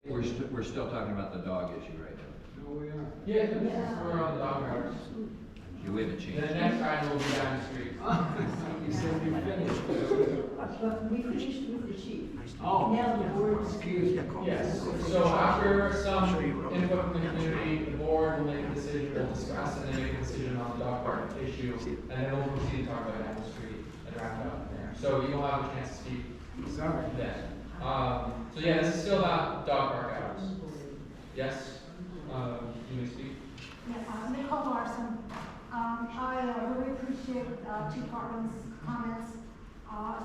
We're still talking about the dog issue right now. No, we are. Yeah, this is, we're on the dog parks. You haven't The changed. next item will be down the street. You said you finished. But we finished with the chief. Oh. Now the board. Excuse me. Yes, so after some input from the community, the board will make a decision, we'll discuss, and then make a decision on the dog park issue, and then we'll proceed to talk about Apple Street and wrap it up there. So you will have a chance to speak Sorry. then. So yeah, this is still about dog park hours. Yes, you may speak. Yes, Nicole Larson. I really appreciate Chief Hartman's comments.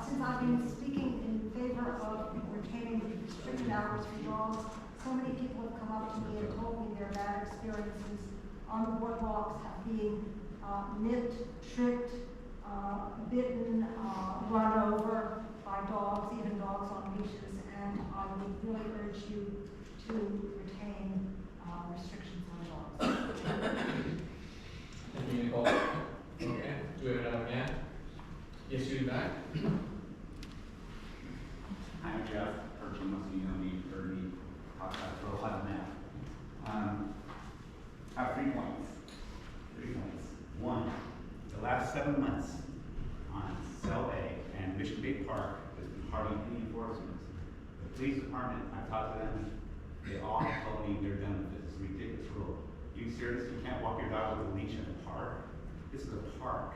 Since I've been speaking in favor of retaining restricted hours for dogs, so many people have come up to me and told me their bad experiences on the boardwalks, being nipped, tripped, bitten, run over by dogs, even dogs on leashes, and I would really urge you to retain restrictions on dogs. Thank you, Nicole. Okay, do we have another man? Yes, you back. I'm Jeff, Perkin, most of you know me, heard me talk about for a while now. I have 3 points. 3 points. One, the last 7 months on Cell A and Mission Bay Park, there's been hardly any enforcement. The police department, I've talked to them, they all told me they're done with this ridiculous rule. You serious? You can't walk your dog with a leash in the park? This is a park,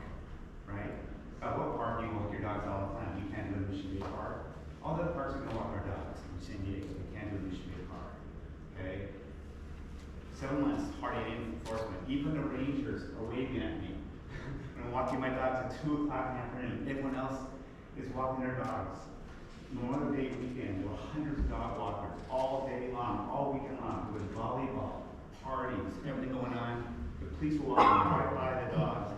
right? What park do you walk your dogs all the time? You can't do it in Mission Bay Park. All the other parks we can walk our dogs in San Diego. We can't do it in Mission Bay Park. Okay? 7 months, hardly any enforcement. Even the rangers are waving at me. When I'm walking my dogs at 2 o'clock in the afternoon, everyone else is walking their dogs. Memorial Day weekend, there were hundreds of dog walkers all day long, all weekend long. There was volleyball, parties, everything going on. The police were walking right by the dogs.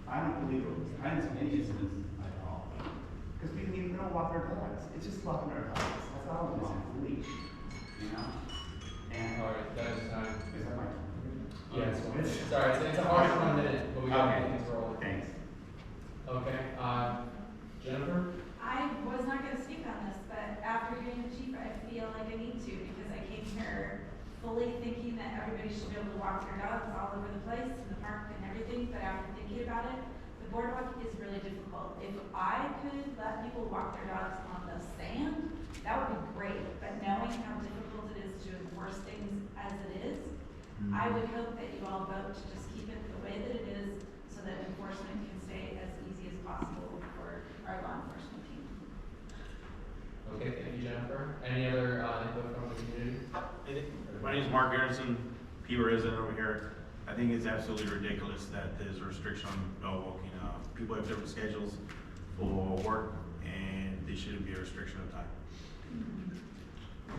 I don't believe it. I didn't see any incidents at all. Because we don't walk our dogs. It's just walking our dogs. That's all we want, a leash. You know? And All right, that is time. is that my turn? Yeah, it's 1 minute. Sorry, it's a harsh 1 minute, but we got to Okay. get things rolling. Thanks. Okay, Jennifer? I was not going to speak on this, but after hearing the chief, I feel like I need to because I came here fully thinking that everybody should be able to walk their dogs all over the place, in the park and everything, but after thinking about it, the boardwalk is really difficult. If I could let people walk their dogs on the sand, that would be great, but knowing how difficult it is to enforce things as it is, I would hope that you all vote to just keep it the way that it is so that enforcement can stay as easy as possible for our law enforcement team. Okay, thank you, Jennifer. Any other input from the community? My name is Mark Garrison, Peter resident over here. I think it's absolutely ridiculous that there's a restriction on dog walking. People have different schedules for work, and there shouldn't be a restriction of time.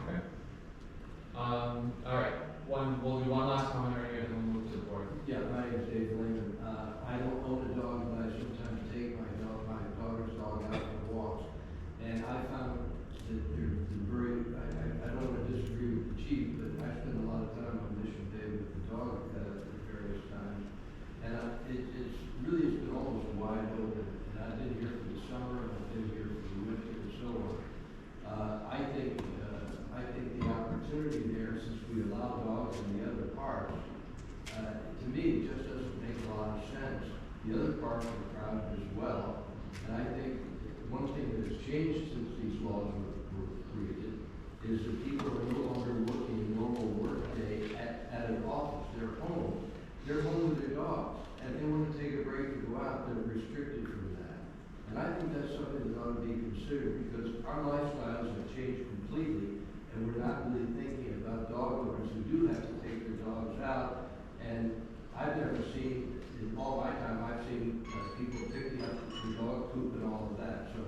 Okay. All right. We'll do one last comment right here, and then we'll move to the board. Yeah, my name is Dave Lehman. I don't own a dog, but I sometimes take my daughter's dog out for walks. And I found that they're very, I don't want to disagree with the chief, but I spend a lot of time on Mission Day with the dog at various times. And it's really, it's been almost wide open. And I've been here for the summer, and I've been here for the winter and so on. I think the opportunity there, since we allow dogs in the other parks, to me, it just doesn't make a lot of sense. The other parks are crowded as well. And I think one thing that has changed since these laws were created is that people are no longer working a normal work day at an office. They're home. They're home with their dogs. And they want to take a break to go out. They're restricted from that. And I think that's something that ought to be considered because our lifestyles have changed completely. And we're not really thinking about dog owners who do have to take their dogs out. And I've never seen, in all my time, I've seen people picking up the dog poop and all of that. So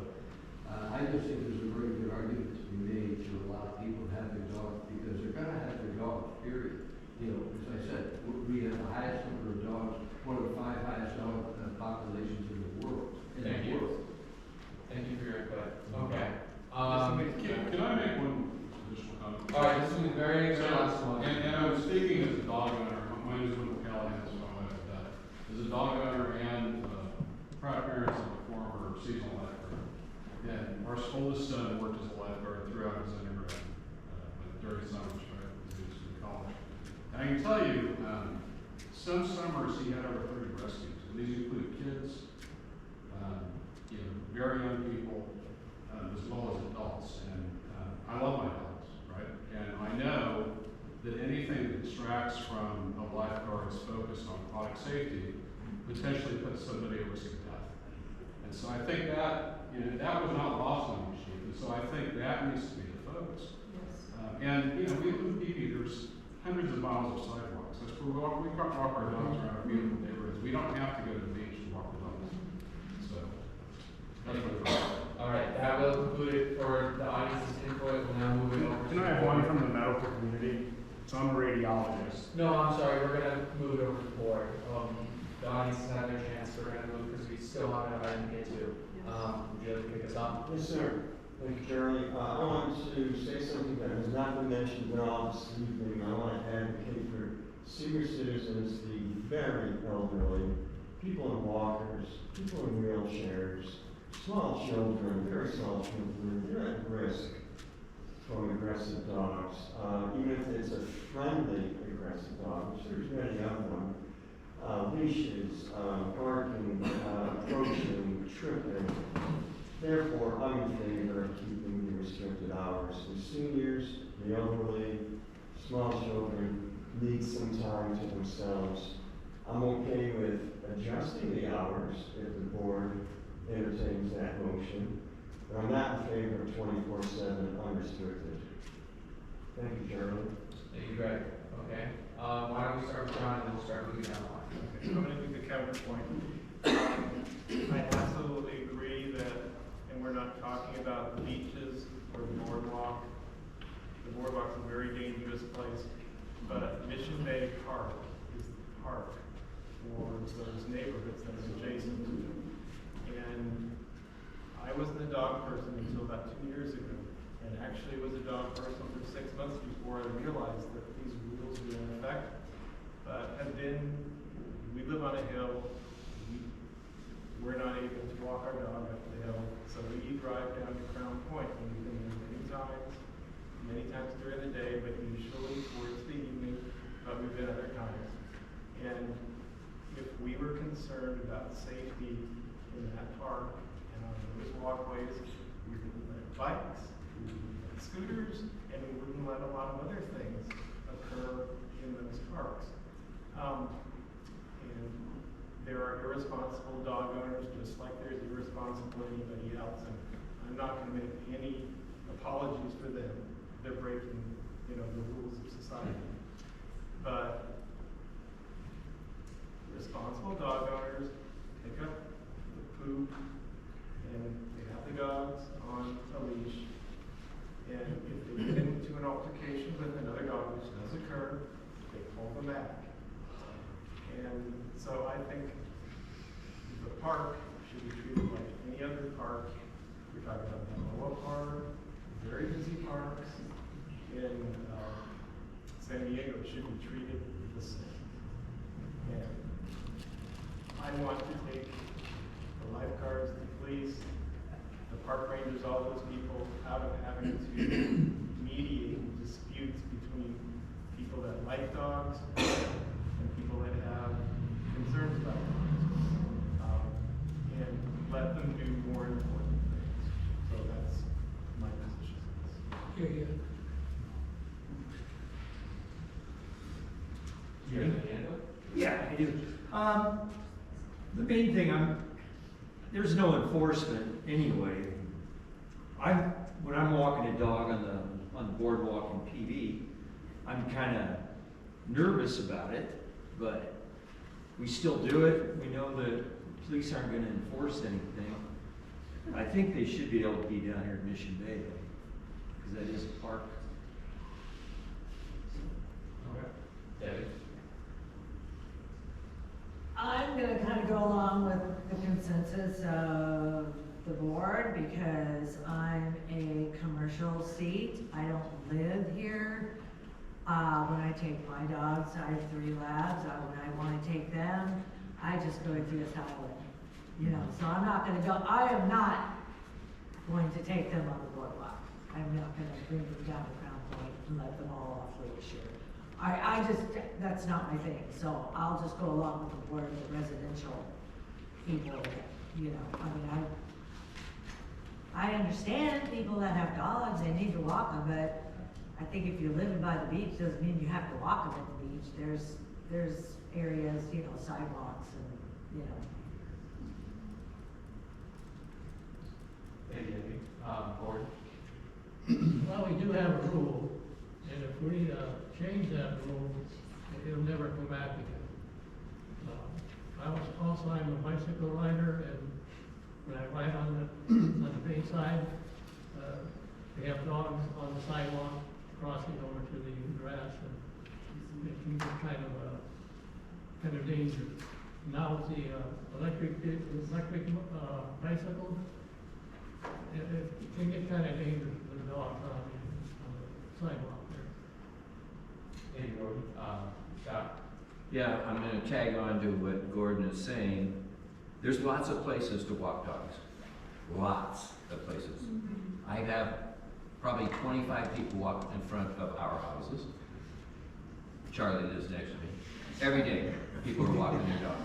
I just think there's a very good argument to be made to allow people to have their dogs because they're going to have their dogs, period. You know, as I said, we have the highest number of dogs, one of the 5 highest dog populations in the world. Thank you. Thank you for your input. Okay. Can I make one additional comment? All right, this is very last one. And I was speaking as a dog owner. My name is Wendell Callahan, so I'm going to that. As a dog owner and proud parents of a former seasonal lifeguard. And our oldest son worked as a lifeguard throughout his undergrad during summer. can tell you, some summers he had over 30 rescues, and these include kids, you know, very young people, as well as adults. And I love my dogs, right? And I know that anything that distracts from a lifeguard's focus on product safety potentially puts somebody at risk of death. And so I think that, you know, that was not lost on you, Chief. And so I think that needs to be the focus. And, you know, we live in PP, there's hundreds of miles of sidewalks. That's where we walk our dogs around our beautiful neighborhoods. We don't have to go to the beach to walk the dogs. So, that's what it's about. All right, that will conclude it for the audience's input. We'll now move it over to. Can I have one from the medical community? So I'm a radiologist. No, I'm sorry, we're gonna move it over to the board. The audience has had their chance, we're gonna move, because we still have an item to get to. Would you like to pick us up? Yes, sir. Thank you, Charlie. I want to say something that has not been mentioned at all this evening. I want to advocate for senior citizens, the very elderly, people in walkers, people in wheelchairs, small children, very small children. They're at risk from aggressive dogs. Even if it's a friendly aggressive dog, which there's many of them. Leashes, barking, approaching, tripping. Therefore, I'm in favor of keeping the restricted hours. The seniors, the elderly, small children need some time to themselves. I'm okay with adjusting the hours if the board entertains that motion, but I'm not in favor of 24/7 unrestricted. Thank you, Charlie. Thank you, Greg. Okay. Why don't we start with John, and then we'll start moving down the line. Okay, I'm gonna make the counterpoint. I absolutely agree that, and we're not talking about the beaches or the boardwalk. The boardwalk's a very dangerous place, but Mission Bay Park is the park for those neighborhoods that are adjacent to it. And I wasn't a dog person until about 2 years ago, and actually was a dog person for 6 months before I realized that these rules were in effect. But we live on a hill, we're not able to walk our dog up the hill, so we drive down to Crown Point, and we've been there many times during the day, but usually towards the evening, but we've been other times. And if we were concerned about safety in that park and on those walkways, we wouldn't let bikes, we wouldn't let scooters, and we wouldn't let a lot of other things occur in those parks. And there are irresponsible dog owners, just like there's irresponsible anybody else, and I'm not going to make any apologies for them. They're breaking, the rules of society. But responsible dog owners pick up the poop, and they have the dogs on a leash. And if they get into an altercation with another dog, which does occur, they pull them back. And so I think the park should be treated like any other park. We're talking about Balboa Park, very busy parks in San Diego should be treated the same. And I want to take the lifeguards, the police, the park rangers, all those people out of having to mediate disputes between people that like dogs and people that have concerns about dogs, and let them do more important things. So that's my position. Yeah. You have a hand up? Yeah, I do. The main thing, there's no enforcement anyway. When I'm walking a dog on the boardwalk in PB, I'm kind of nervous about it, but we still do it. We know the police aren't going to enforce anything. I think they should be able to be down here in Mission Bay, though, because that is a park. Okay. Debbie? I'm gonna kind of go along with the consensus of the board because I'm a commercial seat. I don't live here. When I take my dogs, I have 3 labs. When I want to take them, I just go to US Highway. So I'm not gonna go, I am not going to take them on the boardwalk. I'm not gonna bring them down to Crown Point and let them all off leash here. I just, that's not my thing, so I'll just go along with the board of the residential people, you know, I mean, I understand people that have dogs, they need to walk them, but I think if you're living by the beach, doesn't mean you have to walk them at the beach. There's areas, you know, sidewalks and, you know. Thank you. Board? Well, we do have a rule, and if we change that rule, it'll never come back again. I'm a bicycle rider, and when I ride on the bay side, we have dogs on the sidewalk crossing over to the grass, and it can be kind of dangerous. Now with the electric bicycles, it can get kind of dangerous with the dogs on the sidewalk there. Thank you, Gordon. Scott? Yeah, I'm gonna tag on to what Gordon is saying. There's lots of places to walk dogs. Lots of places. I have probably 25 people walk in front of our houses. Charlie lives next to me. Every day, people are walking their dog.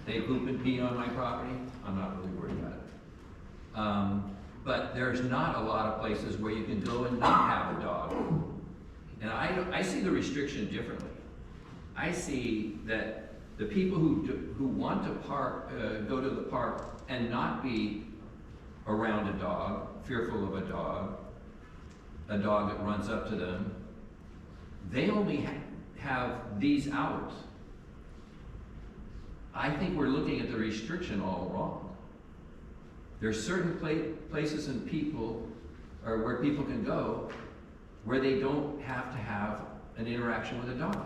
They poop and pee on my property. I'm not really worried about it. But there's not a lot of places where you can go and not have a dog. And I see the restriction differently. I see that the people who want to go to the park and not be around a dog, fearful of a dog that runs up to them, they only have these hours. I think we're looking at the restriction all wrong. There's certain places and people, or where people can go, where they don't have to have an interaction with a dog.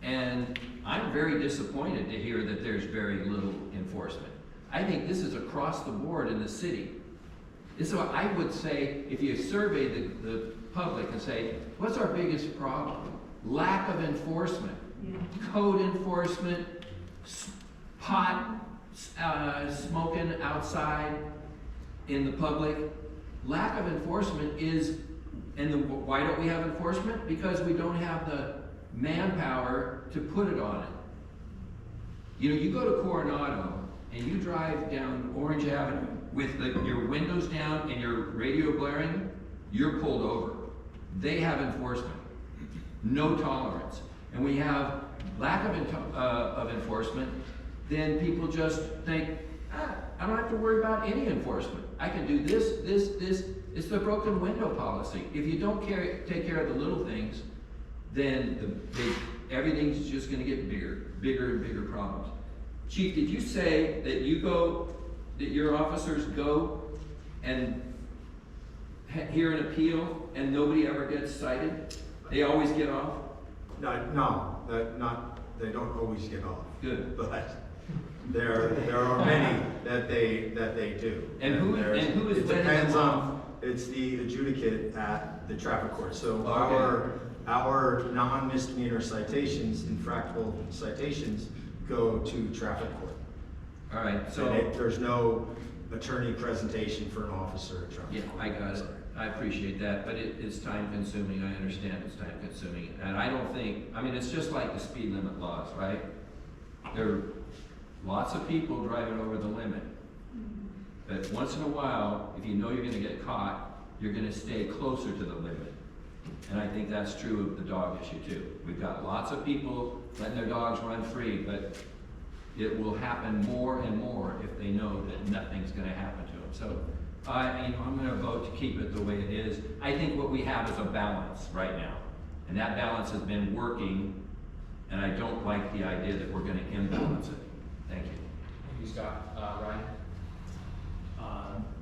And I'm very disappointed to hear that there's very little enforcement. I think this is across the board in the city. And so I would say, if you survey the public and say, what's our biggest problem? Lack of enforcement. Yeah. Code enforcement, pot smoking outside in the public. Lack of enforcement is, why don't we have enforcement? Because we don't have the manpower to put it on it. You know, you go to Coronado and you drive down Orange Avenue with your windows down and your radio blaring, you're pulled over. They have enforcement. No tolerance. And we have lack of enforcement, then people just think, I don't have to worry about any enforcement. I can do this. It's the broken window policy. If you don't take care of the little things, then everything's just gonna get bigger and bigger problems. Chief, did you say that your officers go and hear an appeal and nobody ever gets cited? They always get off? No, they don't always get off. Good. But there are many that they do. And who is it letting depends them on, off? it's the adjudicate at the traffic court. So Okay. our non-misdemeanor citations, infractable citations, go to traffic court. All right, so. And there's no attorney presentation for an officer at traffic Yeah, court. I got it. I appreciate that, but it's time consuming. I understand it's time consuming. And I don't think, it's just like the speed limit laws, right? There are lots of people driving over the limit. But once in a while, if you know you're gonna get caught, you're gonna stay closer to the limit. And I think that's true of the dog issue too. We've got lots of people letting their dogs run free, but it will happen more and more if they know that nothing's gonna happen to them. So, I'm gonna vote to keep it the way it is. I think what we have is a balance right now. And that balance has been working, and I don't like the idea that we're gonna imbalance it. Thank you. Thank you, Scott. Ryan?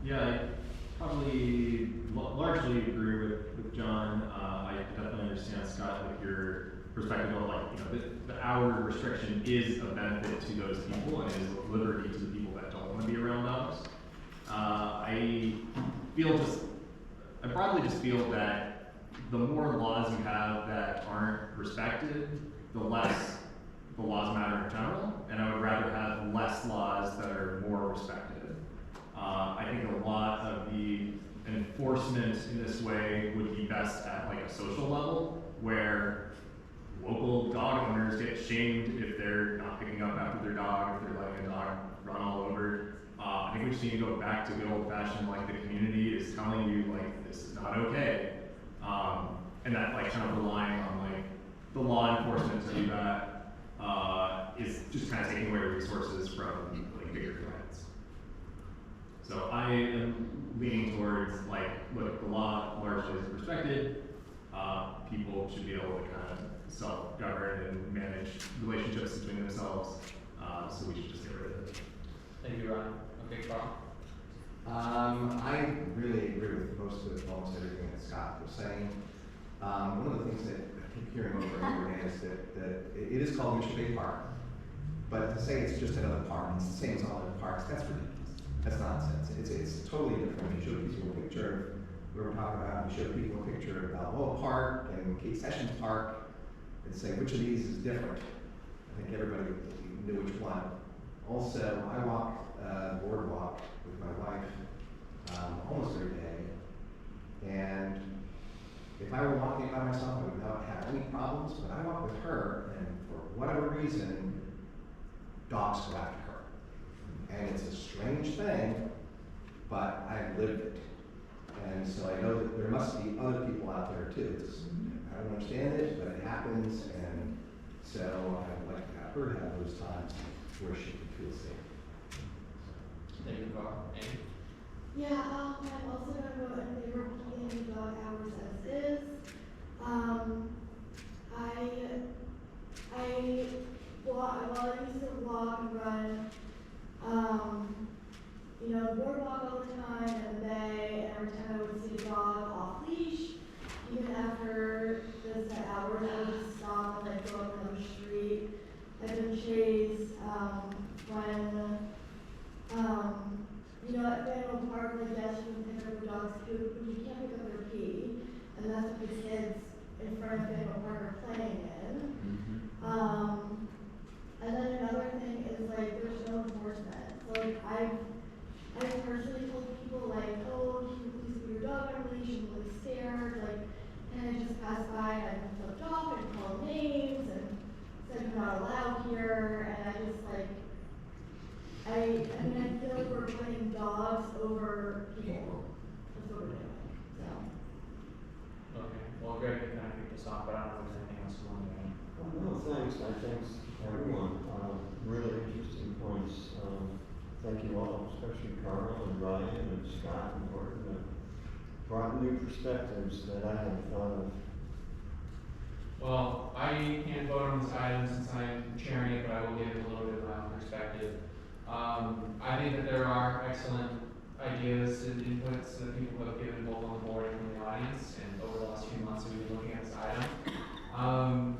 Yeah, I probably largely agree with John. I definitely understand, Scott, with your perspective of the hour restriction is a benefit to those people and is a liberty to the people that don't want to be around dogs. I probably just feel that the more laws you have that aren't respected, the less the laws matter in general, and I would rather have less laws that are more respected. I think a lot of the enforcement in this way would be best at like a social level, where local dog owners get shamed if they're not picking up after their dog, if they're letting a dog run all over. I think we just need to go back to good old fashioned, like the community is telling you, like, this is not okay. And that, like, kind of relying on, like, the law enforcement to do that, is just kind of taking away resources from, like, bigger clients. So I am leaning towards, like, look, the law largely is respected. People should be able to kind of self-govern and manage relationships between themselves. So we should just get rid of it. Thank you, Ryan. Okay, Carl? I really agree with almost everything that Scott was saying. One of the things that I keep hearing over and over again is that it is called Mission Bay Park, but to say it's just another park, it's the same as all other parks, that's ridiculous. That's nonsense. It's totally different. You show people a picture of what we're talking about. You show people a picture of Balboa Park and Kate Sessions Park, and say which of these is different. I think everybody knew which one. Also, I walk boardwalk with my wife almost every day, and if I were walking by myself, I would not have any problems, but I walk with her, and for whatever reason, dogs go after her. And it's a strange thing, but I've lived it. And so I know that there must be other people out there too. I don't understand it, but it happens, and so I'd like to have her have those times where she can feel safe. Thank you, Carl. Amy? Yeah, I'm also gonna vote in favor of keeping the dog hours as is. While I used to walk and run, boardwalk all the time in the bay, and every time I would see a dog off leash, even after the set hours, I would just stop and like go up another street. I've been chased, at Faneuil Park, like, yes, you can pick up your dog's poop, but you can't pick up their pee, and that's what the kids in front of Faneuil Park are playing in. And then another thing is, like, there's no enforcement. So, like, I've personally told people, like, oh, can you please put your dog on a leash? I'm really scared. Like, and I just pass by and I flipped off and called names and said you're not allowed here, and I just, like, I feel like we're putting dogs over people. That's what we're doing, so. Okay, well, Greg, you kind of kicked us off, but I don't know if there's anything else you want to add. No, thanks. Thanks everyone. Really interesting points. Thank you all, especially Carl and Ryan and Scott and Gordon, that brought new perspectives that I hadn't thought of. Well, I can't vote on this item since I'm chairing it, but I will give a little bit of my own perspective. I think that there are excellent ideas and inputs that people have given both on the board and from the audience, and over the last few months we've been looking at this item.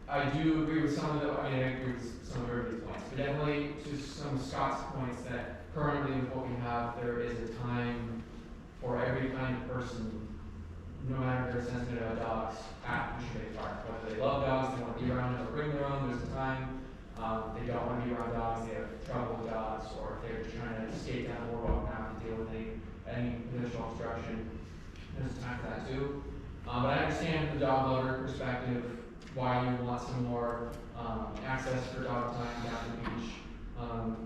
I do agree with some of I agree with some of everybody's points, but definitely to some of Scott's points that currently with what we have, there is a time for every kind of person, no matter if they're sensitive about dogs, at Mission Bay Park. Whether they love dogs, they want to be around them, or bring their own, there's a time. They don't want to be around dogs, they have trouble with dogs, or if they're just trying to skate down the boardwalk and have to deal with any potential obstruction, there's a time for that too. But I understand the dog lover perspective, why you want some more access for dog time down the beach,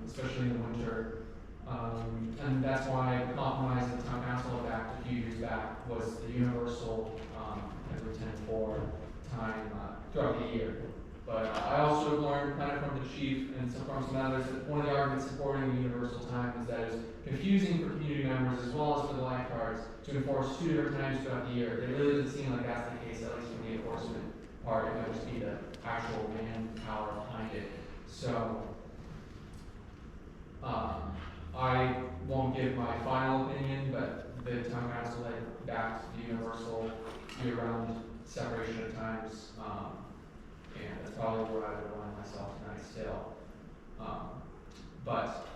especially in the winter. And that's why the compromise that the town council adopted a few years back was the universal every 10-4 time throughout the year. But I also learned kind of from the chief and from some others that one of the arguments supporting the universal time is that it's confusing for community members as well as for the lifeguards to enforce 2 different times throughout the year. It really doesn't seem like that's the case, at least from the enforcement part. It might just be the actual manpower behind it. So I won't give my final opinion, but the town council had backed the universal year-round separation of times. And that's probably where I would align myself tonight still. But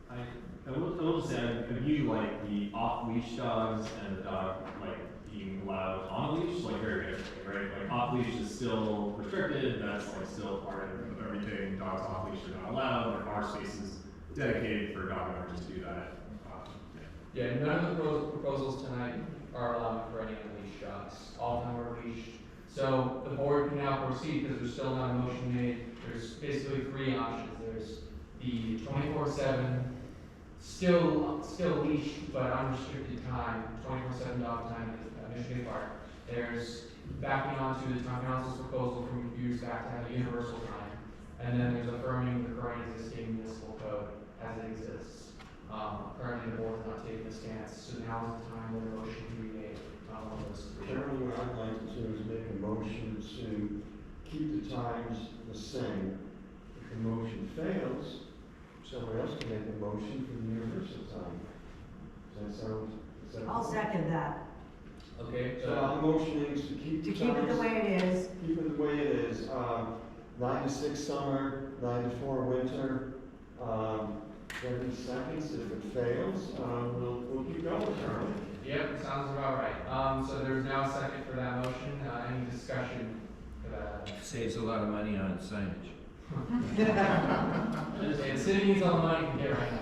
I will just say I view like the off-leash dogs and the dog like being allowed on a leash like very differently, right? Like off-leash is still restricted. That's like still part of everything. Dogs off-leash are not allowed. There are spaces dedicated for dog owners to do that. Yeah, none of the proposals tonight are allowing for any unleashed dogs. All of them So the board can now proceed, because there's still not a motion made, there's basically three options. There's the 24/7, still leashed but unrestricted time, 24/7 dog time at Michigan Park. There's backing onto the town council's proposal from years back to have a universal time. And then there's affirming the current existing municipal code as it exists. Currently the board has not taken a stance, so now is the time when a motion can be made on one of those three. Chairman, what I'd like to do is make a motion to keep the times the same. If the motion fails, someone else can make a motion for the universal time. Does that sound? I'll second that. Okay, So I'm motioning to keep the To keep it the times- way it is. Keep it the way it is, 9 to 6 summer, 9 to 4 winter, 30 seconds. If it fails, we'll keep going, Charlie. Yep, sounds about right. So there's now a second for that motion. Any discussion for that? Saves a lot of money on signage. The city needs all the money it can get right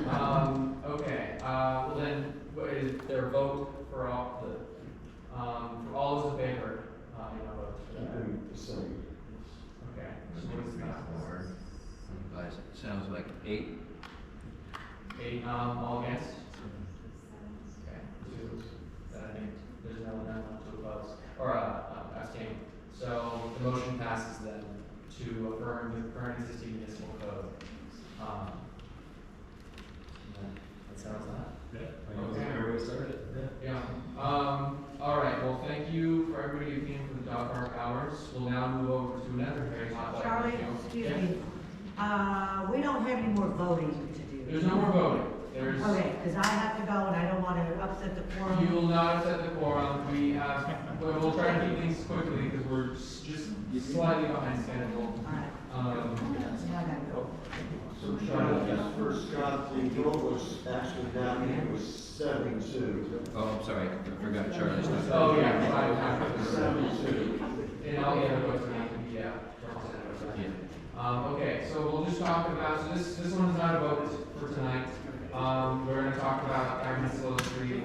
now. Okay, well then, what is their vote for all those in favor? Vote for Keep that. them the same. Okay. So what is that? Sounds like 8. 8, all against? Okay, 2. I think there's no one to oppose, or abstain. So the motion passes then to affirm the current existing municipal code. That sounds like. Okay. Everybody started? Yeah. All right, well, thank you for everybody who came for the dog park hours. We'll now move over to another very hot button Charlie, issue. excuse Yeah. me, we don't have any more voting to do. There's no more voting. There's. Okay, because I have to go and I don't want to upset the quorum. You will not upset the quorum. We have, we'll try to keep things quickly because we're just slightly behind schedule. All right. Yeah, I gotta go. So Charlie, just for Scott, the vote was actually down, it was 7-2. Oh, I'm sorry, I forgot Charlie's. Oh, yeah. 7-2. And all the other votes are not going to be, representative. Okay, so we'll just talk about, so this one's not a vote for tonight. We're gonna talk about Diamond Slow Street,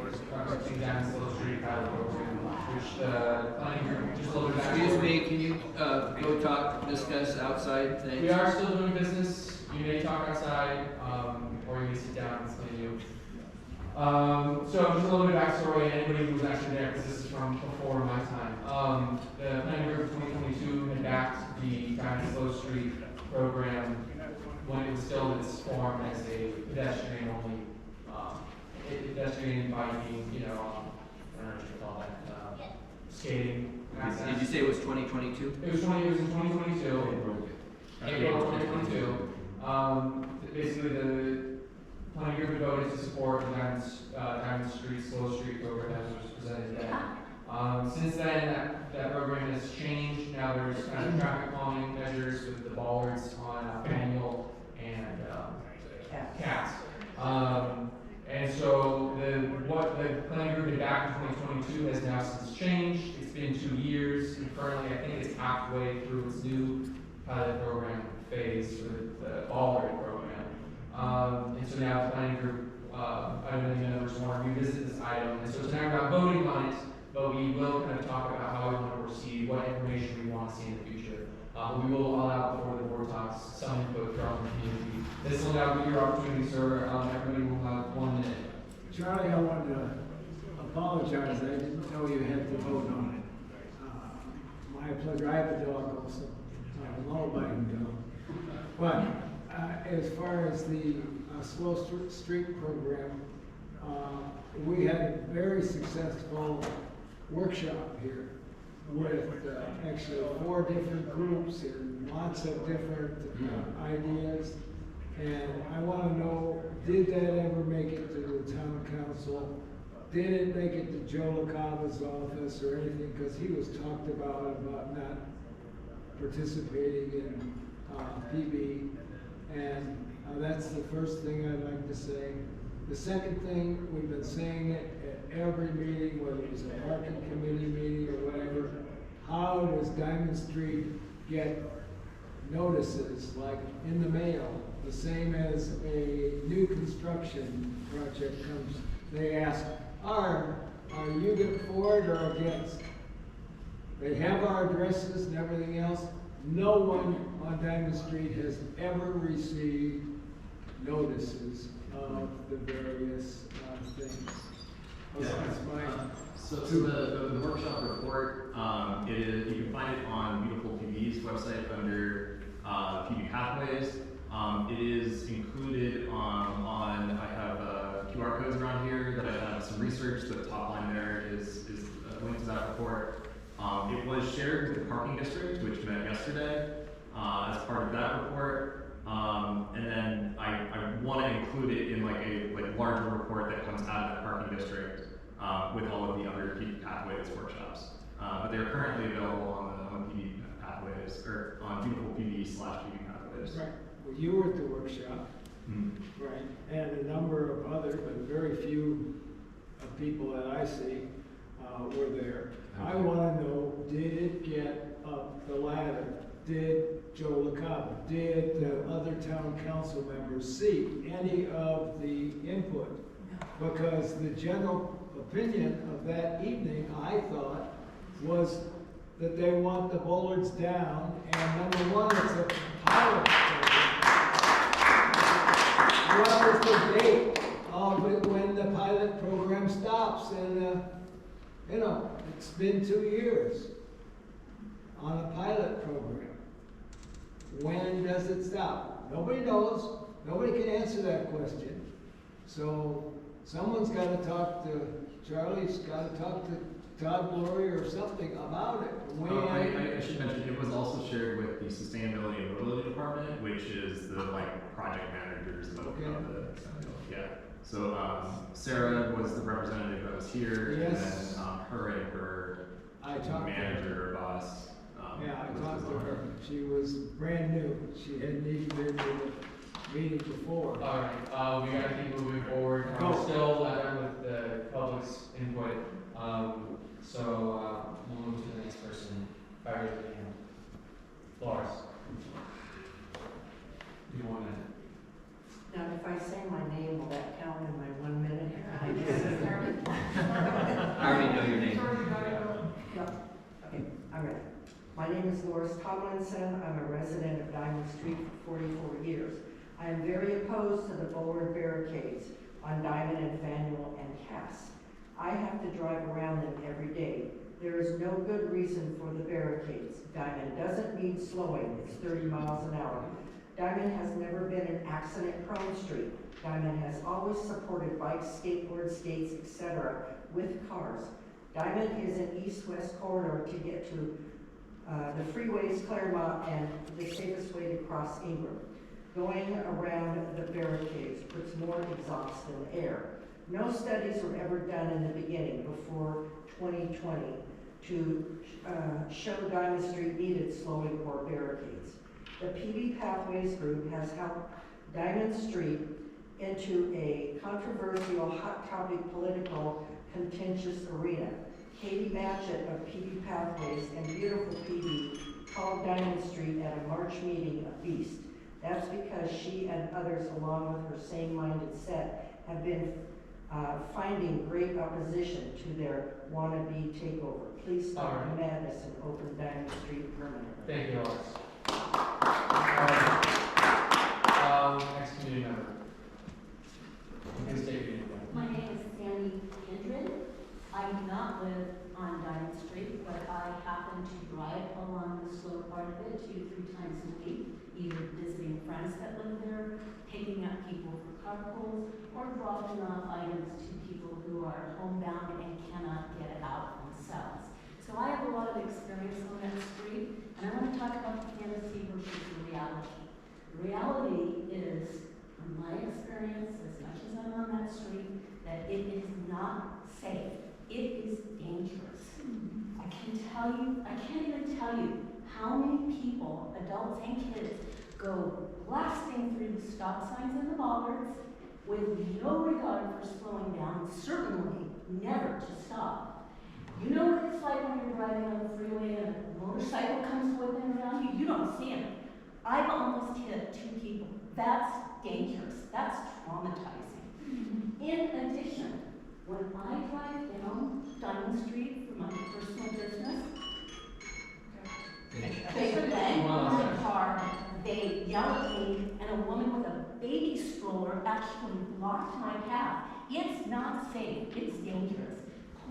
Diamond Slow Street pilot program, which the planning group, just a little bit. Excuse me, can you, go discuss outside things? We are still doing business. You may talk outside, or you may sit down and listen to you. So just a little bit of backstory, anybody who was actually there, because this is from before my time. The planning group of 2022 had backed the Diamond Slow Street program when it was still in its form as a pedestrian only, pedestrian biking, I don't know what you call that, skating access. Did you say it was 2022? It was in 2022. April 2022. Basically the planning group voted to support the Diamond Street, Slow Street program as was presented today. Since then, that program has changed. Now there's kind of traffic calming measures with the bollards on Manual and Cats. And so what the planning group did back in 2022 has now since changed. It's been 2 years, and currently I think it's halfway through its new pilot program phase with the bollard program. And so now the planning group, I don't know if members want to revisit this item, and so tonight we're not voting on it, but we will kind of talk about how we want to proceed, what information we want to see in the future. We will allow before the board talks some input from the community. This will now be your opportunity, sir. Everybody will have 1 minute. Charlie, I wanted to apologize. I didn't know you had to vote on it. My pleasure. I have a dog also, a law-abiding dog. But as far as the Slow Street program, we had a very successful workshop here with actually 4 different groups and lots of different ideas. And I want to know, did that ever make it to the town council? Did it make it to Joe LaCava's office or anything? Because he was talked about not participating in PB. And that's the first thing I'd like to say. The second thing, we've been saying it at every meeting, whether it's a parking committee meeting or whatever, how does Diamond Street get notices, like in the mail, the same as a new construction project comes? They ask, are you for it or against? They have our addresses and everything else. No one on Diamond Street has ever received notices of the various things. Yeah. That's mine. So the workshop report, you can find it on Beautiful PB's website under PB Pathways. It is included on I have QR codes around here that I have some research. The top line there is a link to that report. It was shared with the parking district, which met yesterday as part of that report. And then I want to include it in like a larger report that comes out of that parking district with all of the other PB Pathways workshops. But they're currently available on PB Pathways, or on Beautiful PB/PB Pathways. Right. Well, you were at the workshop, right? And a number of other, but very few people that I see were there. I want to know, did it get up the ladder? Did Joe LaCava, did the other town council members see any of the input? Because the general opinion of that evening, I thought, was that they want the bollards down, and number one, it's a pilot program. What is the date of it when the pilot program stops? And, you know, it's been 2 years on a pilot program. When does it stop? Nobody knows. Nobody can answer that question. So someone's got to talk to, Charlie's got to talk to Todd Glory or something about it. When I should mention, it was also shared with the Sustainability and Mobility Department, which is the project managers of the yeah. So Sarah was the representative that was here, Yes. and then her and her manager or boss. Yeah, I talked to her. She was brand new. She hadn't even been to the meeting before. All right, we gotta keep moving forward. Go. We're still not done with the public's input. We'll move to the next person. By raising your hand. Lars. Do you want to? Now, if I say my name, will that count in my 1 minute? I already know your name. Yep. Okay, I'm ready. My name is Loris Tomlinson. I'm a resident of Diamond Street for 44 years. I am very opposed to the bollard barricades on Diamond and Faneuil and Cass. I have to drive around them every day. There is no good reason for the barricades. Diamond doesn't need slowing. It's 30 miles an hour. Diamond has never been an accident-prone street. Diamond has always supported bikes, skateboards, skates, etc. with cars. Diamond is an east-west corridor to get to the freeways, Claremont, and the safest way to cross Ingram. Going around the barricades puts more exhaust in the air. No studies were ever done in the beginning before 2020 to show Diamond Street needed slowing or barricades. The PB Pathways group has helped Diamond Street into a controversial, hot topic, political, contentious arena. Katie Matchett of PB Pathways and Beautiful PB called Diamond Street at a March meeting a beast. That's because she and others, along with her same-minded set, have been finding great opposition to their wannabe takeover. Please stop the madness and open Diamond Street permanently. Thank you, Loris. Next community member. You can state your name. My name is Sandy Kindred. I do not live on Diamond Street, but I happen to drive along the slow part of it 2-3 times a week, either visiting friends that live there, picking up people for carpools, or dropping off items to people who are homebound and cannot get out themselves. So I have a lot of experience on that street, and I want to talk about the fantasy versus the reality. The reality is, from my experience, as much as I'm on that street, that it is not safe. It is dangerous. I can't even tell you how many people, adults and kids, go blasting through the stop signs and the bollards with no regard for slowing down, certainly never to stop. You know what it's like when you're driving on the freeway and a motorcycle comes whipping around you? You don't see him. I've almost hit 2 people. That's dangerous. That's traumatizing. In addition, when I drive down Diamond Street for my personal business, actually blocked my path. It's not safe, it's dangerous.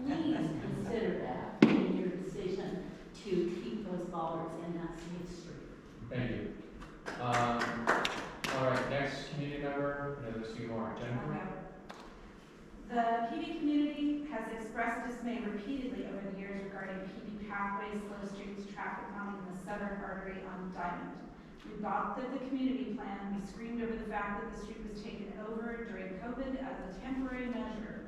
Please consider that in your decision to keep those bollards in that safe street. Thank you. All right, next community member, no, there's two more. Jennifer? The PB community has expressed dismay repeatedly over the years regarding PB pathways, slow streets, traffic calming, and the severed artery on Diamond. We balked at the community plan. We screamed over the fact that the street was taken over during COVID as a temporary measure.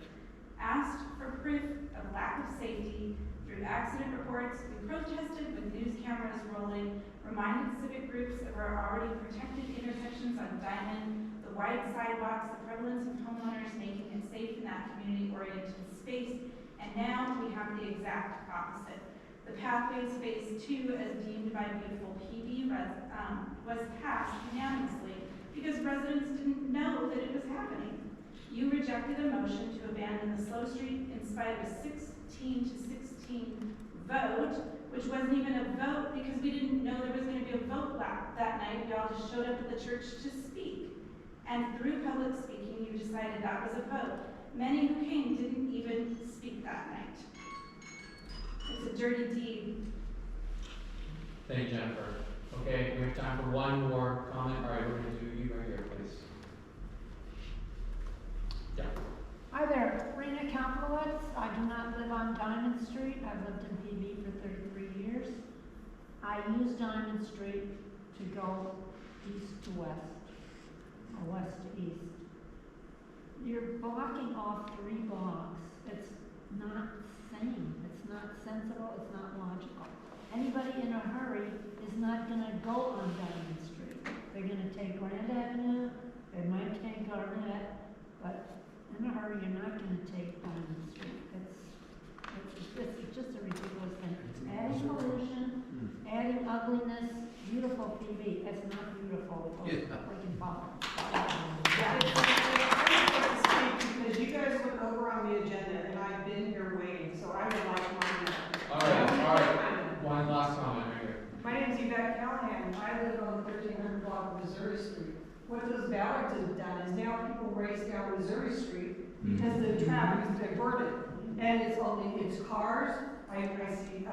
Asked for proof of lack of safety through accident reports. We protested with news cameras rolling, reminded civic groups of our already protected intersections on Diamond, the wide sidewalks, the prevalence of homeowners making it safe in that community-oriented space, and now we have the exact opposite. The Pathways Phase 2, as deemed by beautiful PB, was passed unanimously because residents didn't know that it was happening. You rejected a motion to abandon the slow street in spite of a 16 to 16 vote, which wasn't even a vote because we didn't know there was going to be a vote that night. We all just showed up at the church to speak. And through public speaking, you decided that was a vote. Many who came didn't even speak that night. It's a dirty deed. Thank you, Jennifer. Okay, we have time for one more comment. All right, we're going to do you right here, please. Yeah. Hi there, Rena Kaplowitz. I do not live on Diamond Street. I've lived in PB for 33 years. I use Diamond Street to go east to west, or west to east. You're blocking off 3 blocks. It's not sane. It's not sensible. It's not logical. Anybody in a hurry is not going to go on Diamond Street. They're going to take Grand Avenue. They might take Garnett, but in a hurry, you're not going to take Diamond Street. It's just a ridiculous thing. Adding pollution, adding ugliness, beautiful PB. It's not beautiful. It's freaking bomb. Because you guys went over on the agenda and I've been here waiting, so I would like mine. All right. One last comment right here. My name's Yvette Callahan. I live on 1300 block of Missouri Street. What those ballards have done is now people race down Missouri Street because the traffic is diverted. And it's cars. I see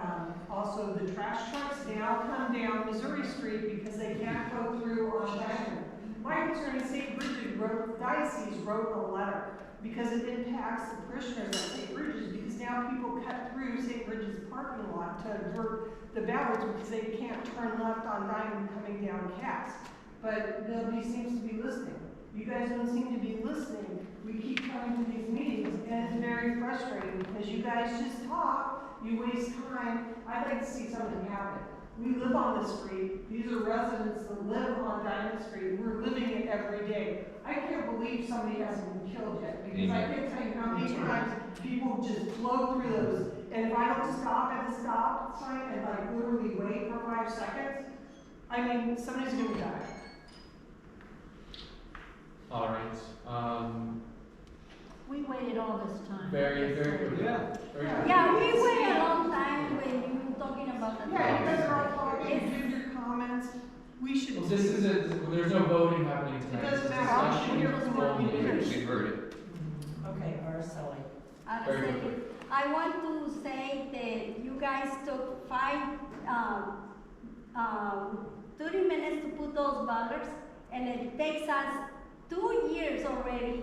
also the trash trucks now come down Missouri Street because they can't go through on Diamond. My concern is St. Bridget Diocese wrote a letter because it impacts the parishioners at St. Bridget's, because now people cut through St. Bridget's parking lot to avert the ballards because they can't turn left on Diamond coming down Cass. But nobody seems to be listening. You guys don't seem to be listening. We keep coming to these meetings and it's very frustrating because you guys just talk, you waste time. I'd like to see something happen. We live on the street. These are residents that live on Diamond Street. We're living it every day. I can't believe somebody hasn't been killed yet because I can't tell you how many times people just flow through those. And if I don't stop at the stop sign and like literally wait for 5 seconds, I mean, somebody's gonna die. All right. We waited all this time. Very good. Yeah. Yeah, we wait a long time when you were talking about the. Yeah, you guys are all talking, give your comments. We should. Well, there's no voting happening tonight. It doesn't It's matter. discussion. You're heard it. Okay, Araceli. Very quickly. I want to say that you guys took 30 minutes to put those bollards, and it takes us 2 years already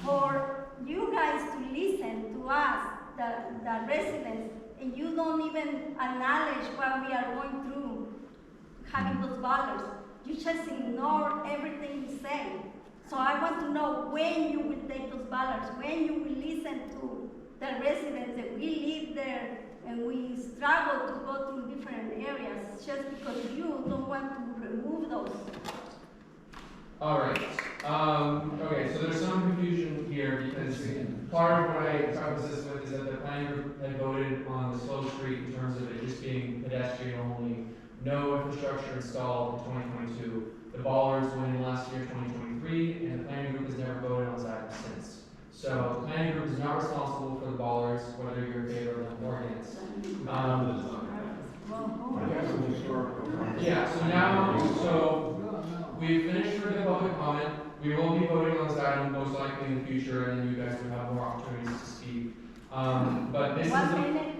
for you guys to listen to us, the residents, and you don't even acknowledge what we are going through having those bollards. You just ignore everything we say. So I want to know when you will take those bollards, when you will listen to the residents that we live there and we struggle to go to different areas just because you don't want to remove those. All right. Okay, so there's some confusion here because part of what I talked this with is that the planning group had voted on the slow street in terms of it just being pedestrian only, no infrastructure installed in 2022. The bollards went in last year, 2023, and the planning group has never voted on that since. So the planning group is not responsible for the bollards, whether you're in favor of them or against. Yeah, so now, we finished for the public comment. comment. We will be voting on this item most likely in the future, and then you guys will have more opportunities to speak. But this is. 1 minute,